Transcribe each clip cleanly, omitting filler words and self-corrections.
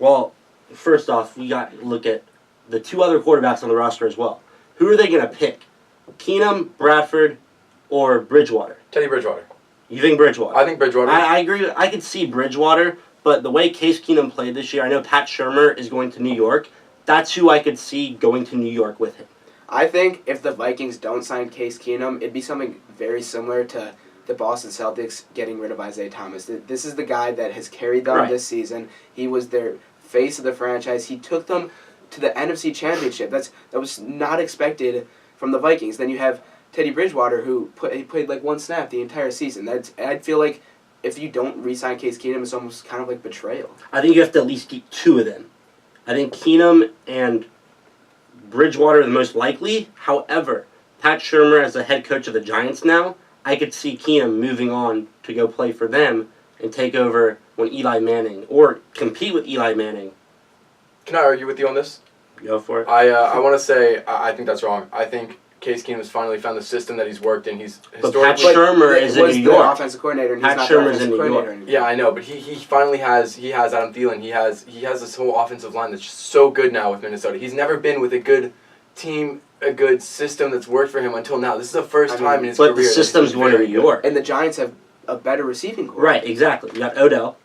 Well, first off, we got to look at the two other quarterbacks on the roster as well. Who are they going to pick? Keenum, Bradford, or Bridgewater? Teddy Bridgewater. You think Bridgewater? I think Bridgewater. I agree. I could see Bridgewater, but the way Case Keenum played this year, I know Pat Shurmur is going to New York. That's who I could see going to New York with him. I think if the Vikings don't sign Case Keenum, it'd be something very similar to the Boston Celtics getting rid of Isaiah Thomas. This is the guy that has carried them this season. He was their face of the franchise. He took them to the NFC Championship. That was not expected from the Vikings. Then you have Teddy Bridgewater, who played like one snap the entire season. I'd feel like if you don't re-sign Case Keenum, it's almost kind of like betrayal. I think you have to at least keep two of them. I think Keenum and Bridgewater are the most likely. However, Pat Shurmur as the head coach of the Giants now, I could see Keenum moving on to go play for them and take over when Eli Manning, or compete with Eli Manning. Can I argue with you on this? Go for it. I want to say I think that's wrong. I think Case Keenum has finally found the system that he's worked in. He's But Pat Shurmur is in New York. The offensive coordinator, and he's Pat not Shurmur's the in New offensive York. coordinator. Yeah, I know, but he finally has Adam Thielen. He has this whole offensive line that's just so good now with Minnesota. He's never been with a good team, a good system that's worked for him until now. This is the first time in his career. But the system's going to New York. And the Giants have a better receiving core. Right, exactly. You got Odell.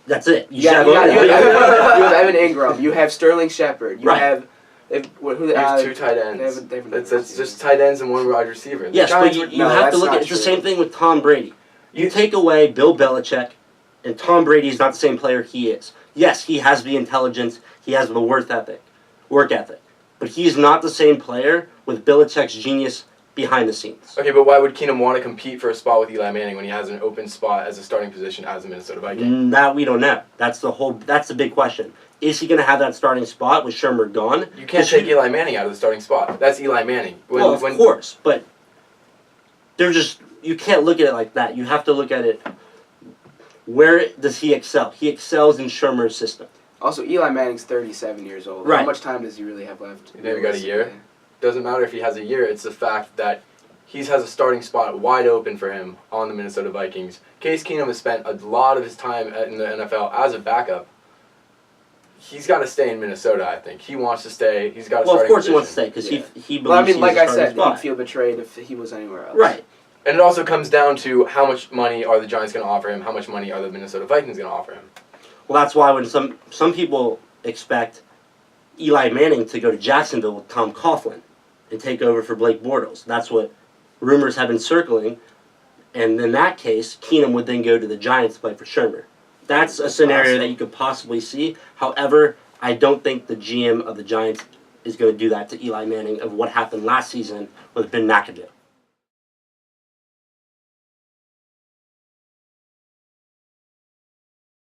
That's it. You have Evan Ingram. You have Sterling Shepard. You have two tight ends. It's just tight ends and one wide receiver. Yes, but you have to look at it's the same thing with Tom Brady. You take away Bill Belichick, and Tom Brady is not the same player he is. Yes, he has the intelligence, he has the work ethic, but he's not the same player with Belichick's genius behind the scenes. Okay, but why would Keenum want to compete for a spot with Eli Manning when he has an open spot as a starting position as a Minnesota Viking? That we don't know. That's the big question. Is he going to have that starting spot with Shurmur gone? You can't take Eli Manning out of the starting spot. That's Eli Manning. Of course, but you can't look at it like that. You have to look at it, where does he excel? He excels in Shurmur's system. Also, Eli Manning's 37 years old. Right. How much time does he really have left? Maybe got a year. Doesn't matter if he has a year. It's the fact that he has a starting spot wide open for him on the Minnesota Vikings. Case Keenum has spent a lot of his time in the NFL as a backup. He's got to stay in Minnesota, I think. He wants to stay. He's got to Well, of course he wants to stay, because he believes like I said, spot. he'd feel betrayed if he was anywhere else. Right. And it also comes down to how much money are the Giants going to offer him, how much money are the Minnesota Vikings going to offer him. Well, that's why when some people expect Eli Manning to go to Jacksonville with Tom Coughlin and take over for Blake Bortles. That's what rumors have been circling. And in that case, Keenum would then go to the Giants to play for Shurmur. That's a scenario that you could possibly see. However, I don't think the GM of the Giants is going to do that to Eli Manning of what happened last season with Ben McAdoo.